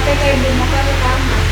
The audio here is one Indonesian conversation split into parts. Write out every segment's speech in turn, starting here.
capek kayak ibu mau ke kamar.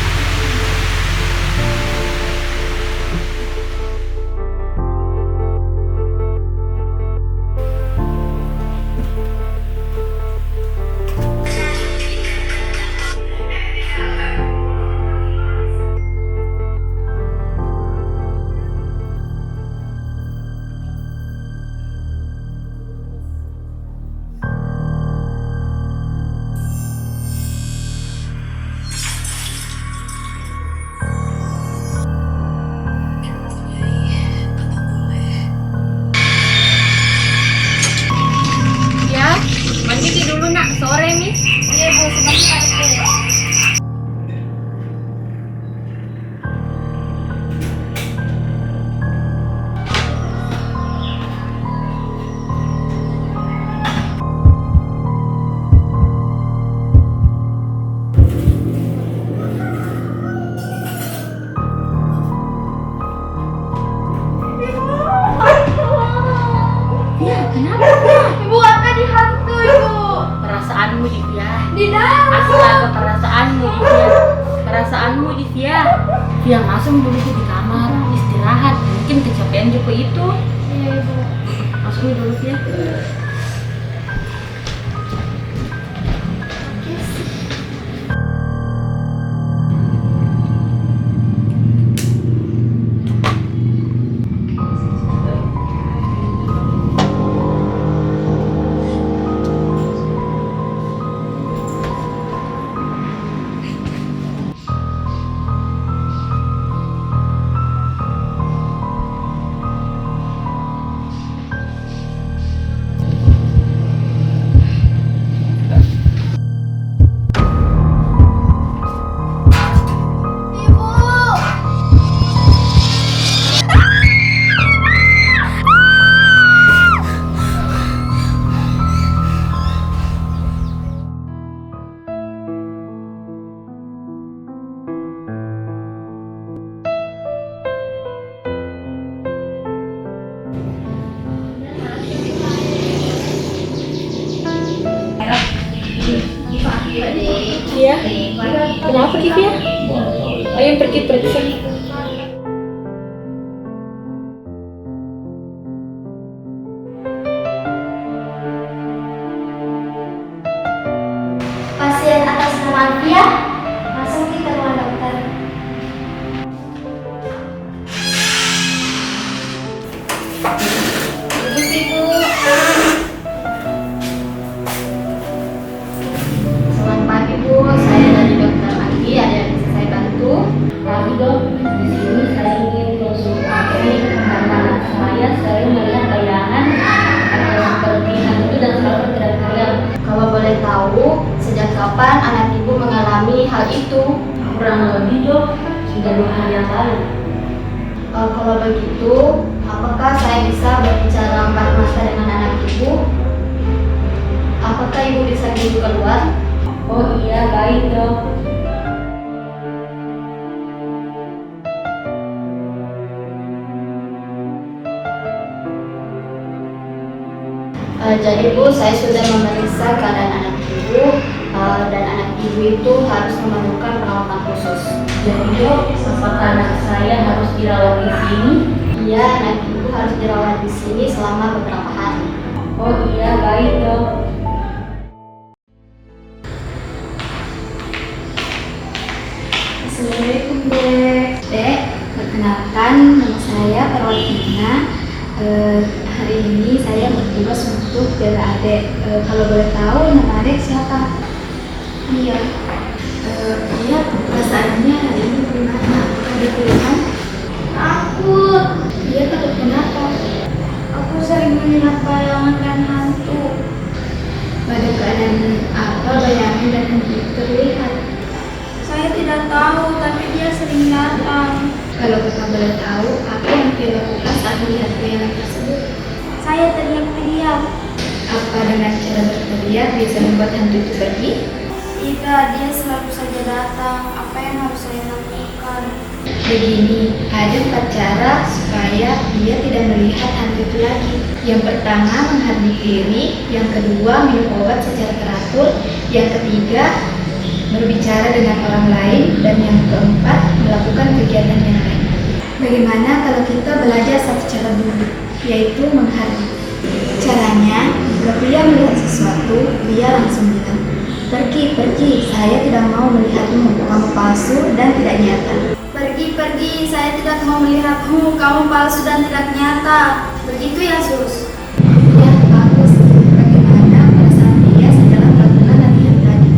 Ya, mandi dulu nak, sore nih. Iya bu, sebentar bu. Ya, kenapa? Ibu akan dihantui bu. Perasaanmu Divya. Di dalam. Astaga, perasaanmu Divya. Perasaanmu Divya. Dia langsung dulu tuh di kamar istirahat. Mungkin kecapean juga itu. Iya ibu. Masuk dulu ya. Iya. Kenapa Divya? Ayo pergi periksa. Pasien atas nama Alfia, masuk ke ruang dokter. Duduk ibu. Selamat pagi Bu, saya dari Dokter Anggi. Ada yang bisa saya bantu? Pagi Dok, di sini saya ingin konsultasi karena anak saya sering melihat bayangan atau seperti hantu dan selalu teriak-teriak. Kalau boleh tahu, sejak kapan anak ibu mengalami hal itu? Kurang lebih Dok, sudah 2 hari yang lalu. Kalau begitu, apakah saya bisa berbicara empat mata dengan anak ibu? Apakah ibu bisa duduk keluar? Oh iya, baik Dok. Jadi Bu, saya sudah memeriksa keadaan anak ibu dan anak ibu itu harus memerlukan perawatan khusus. Jadi Dok, apakah anak saya harus dirawat di sini? Iya, anak ibu harus dirawat di sini selama beberapa hari. Oh iya, baik Dok. Assalamualaikum Dek. Dek, perkenalkan nama saya Perwatina. Hari ini saya bertugas untuk bela adek. Kalau boleh tahu nama adek siapa? Iya. Iya, perasaannya hari ini gimana? Ada keluhan? Takut. Iya, takut kenapa? Aku sering melihat bayangan dan hantu. Pada keadaan apa bayangan dan hantu itu terlihat? Saya tidak tahu, tapi dia sering datang. Kalau kakak boleh tahu, apa yang dia lakukan saat melihat bayangan tersebut? Saya teriak-teriak. Apa dengan cara berteriak bisa membuat hantu itu pergi? Tidak, dia selalu saja datang. Apa yang harus saya lakukan? Begini, ada 4 cara supaya dia tidak melihat hantu itu lagi. Yang pertama, menghadiri diri. Yang kedua, minum obat secara teratur. Yang ketiga, berbicara dengan orang lain, dan yang keempat, melakukan kegiatan yang lain. Bagaimana kalau kita belajar secara dulu, yaitu menghargai? Caranya, jika Pia melihat sesuatu, Pia langsung bilang, "Pergi, pergi, saya tidak mau melihatmu, kamu palsu dan tidak nyata." Pergi, pergi, saya tidak mau melihatmu, kamu palsu dan tidak nyata. Begitu ya, Sus? Ya, bagus. Bagaimana perasaan Pia setelah melakukan latihan tadi?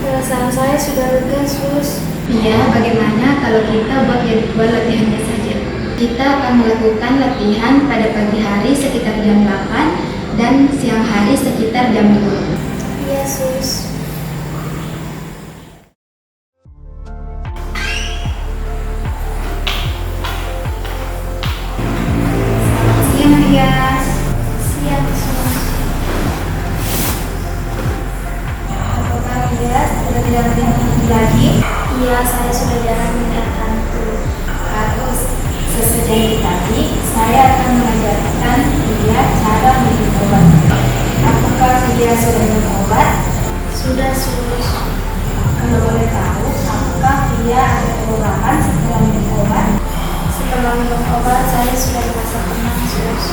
Perasaan saya sudah lega, Sus. Pia, bagaimana kalau kita buat jadwal latihannya saja? Kita akan melakukan latihan pada pagi hari sekitar jam 8 dan siang hari sekitar jam 2. Iya, Sus. Siang, Pia. Siap, Sus. Apakah Pia sudah tidak melihat hantu lagi? Iya, saya sudah jarang melihat hantu. Bagus. Sesudah tadi, saya akan mengajarkan Pia cara minum obat. Apakah Pia sudah minum obat? Sudah, Sus. Kalau boleh tahu, apakah Pia ada perubahan setelah minum obat? Setelah minum obat, saya sudah merasa tenang, Sus.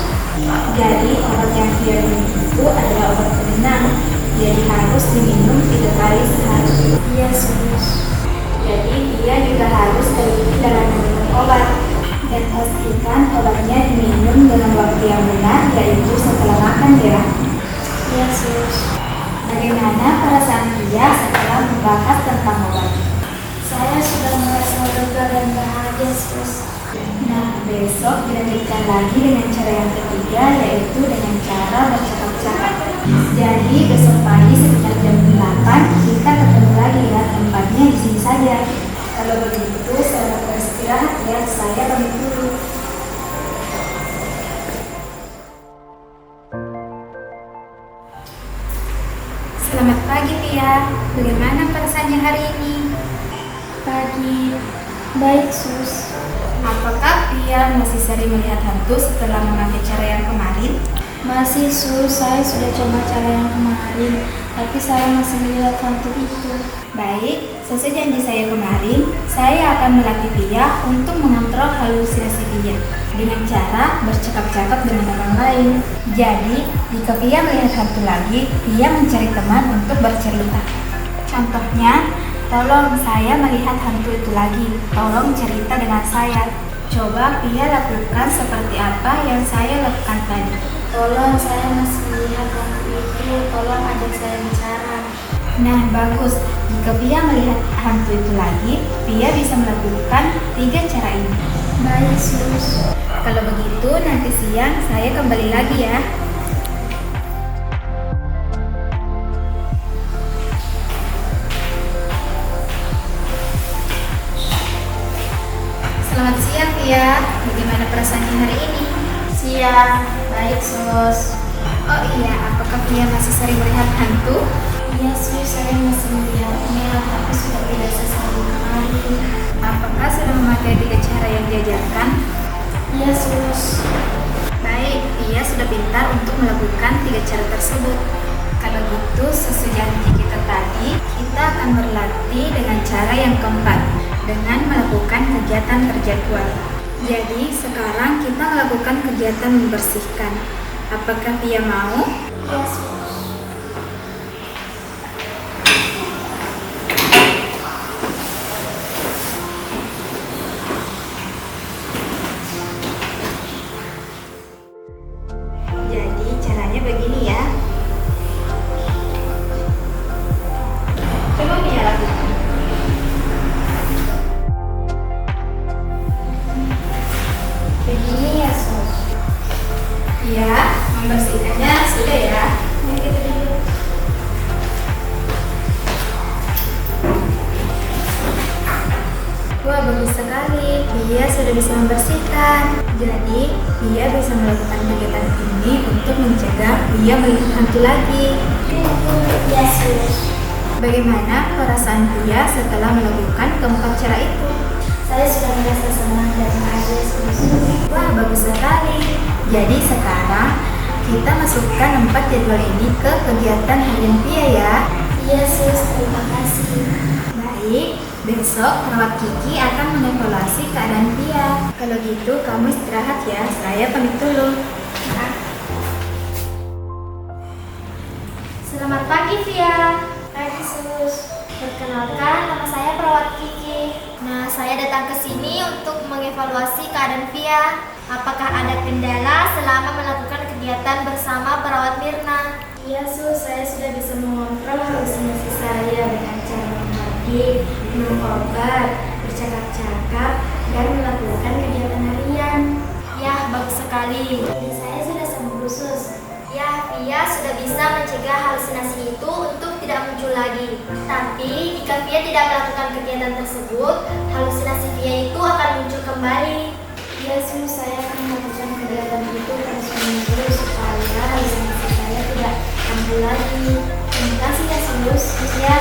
Jadi, obat yang Pia minum itu adalah obat penenang. Jadi harus diminum 3 kali sehari. Iya, Sus. Jadi, Pia juga harus teliti dalam meminum obat. Dan pastikan obatnya diminum dengan waktu yang benar, yaitu setelah makan ya. Iya, Sus. Bagaimana perasaan Pia setelah membahas tentang obat? Saya sudah merasa lega dan bahagia, Sus. Nah, besok dilanjutkan lagi dengan cara yang ketiga, yaitu dengan cara bercakap-cakap. Jadi besok pagi sekitar jam 8 kita ketemu lagi ya, tempatnya di sini saja. Kalau begitu, selamat beristirahat ya, saya pamit dulu. Selamat pagi Pia, bagaimana perasaannya hari ini? Pagi. Baik, Sus. Apakah Pia masih sering melihat hantu setelah memakai cara yang kemarin? Masih, Sus. Saya sudah coba cara yang kemarin, tapi saya masih melihat hantu itu. Baik, sesuai janji saya kemarin, saya akan melatih Pia untuk mengontrol halusinasi Pia dengan cara bercakap-cakap dengan orang lain. Jadi, jika Pia melihat hantu lagi, Pia mencari teman untuk bercerita. Contohnya, tolong saya melihat hantu itu lagi, tolong cerita dengan saya. Coba Pia lakukan seperti apa yang saya lakukan tadi. Tolong, saya masih melihat hantu itu. Tolong ajak saya bicara. Nah, bagus. Jika Pia melihat hantu itu lagi, Pia bisa melakukan 3 cara ini. Baik, Sus. Kalau begitu, nanti siang saya kembali lagi ya. Selamat siang, Pia. Bagaimana perasaannya hari ini? Siang. Baik, Sus. Oh iya, apakah Pia masih sering melihat hantu? Iya, Sus. Saya masih melihatnya, tapi sudah tidak sesering kemarin. Apakah sudah memakai 3 cara yang diajarkan? Iya, Sus. Baik, Pia sudah pintar untuk melakukan 3 cara tersebut. Kalau gitu, sesuai janji kita tadi, kita akan berlatih dengan cara yang keempat, dengan melakukan kegiatan terjadwal. Jadi, sekarang kita melakukan kegiatan membersihkan. Apakah Pia mau? Iya, Sus. Jadi, caranya begini ya. Coba Pia lakukan. Begini ya, Sus. Ya, membersihkannya sudah ya. Mari kita duduk. Wah, bagus sekali. Pia sudah bisa membersihkan. Jadi, Pia bisa melakukan kegiatan ini untuk mencegah Pia melihat hantu lagi. Iya, Sus. Bagaimana perasaan Pia setelah melakukan keempat cara itu? Saya sudah merasa senang dan bahagia, Sus. Wah, bagus sekali. Jadi sekarang kita masukkan 4 jadwal ini ke kegiatan harian Pia ya. Iya, Sus. Terima kasih. Besok perawat Kiki akan mengevaluasi keadaan Via. Kalau gitu kamu istirahat ya, saya pamit dulu. Selamat pagi, Via. Pagi, Sus. Perkenalkan, nama saya perawat Kiki. Nah, saya datang ke sini untuk mengevaluasi keadaan Via. Apakah ada kendala selama melakukan kegiatan bersama perawat Mirna? Iya Sus, saya sudah bisa mengontrol halusinasi saya dengan cara membatik, minum obat, bercakap-cakap, dan melakukan kegiatan harian. Ya, bagus sekali. Jadi saya sudah sembuh Sus. Ya, Via sudah bisa mencegah halusinasi itu untuk tidak muncul lagi. Tapi, jika Via tidak melakukan kegiatan tersebut, halusinasi Via itu akan muncul kembali. Iya Sus, saya akan melakukan kegiatan itu terus-menerus supaya halusinasi saya tidak kambuh lagi. Terima kasih ya Sus. Ya,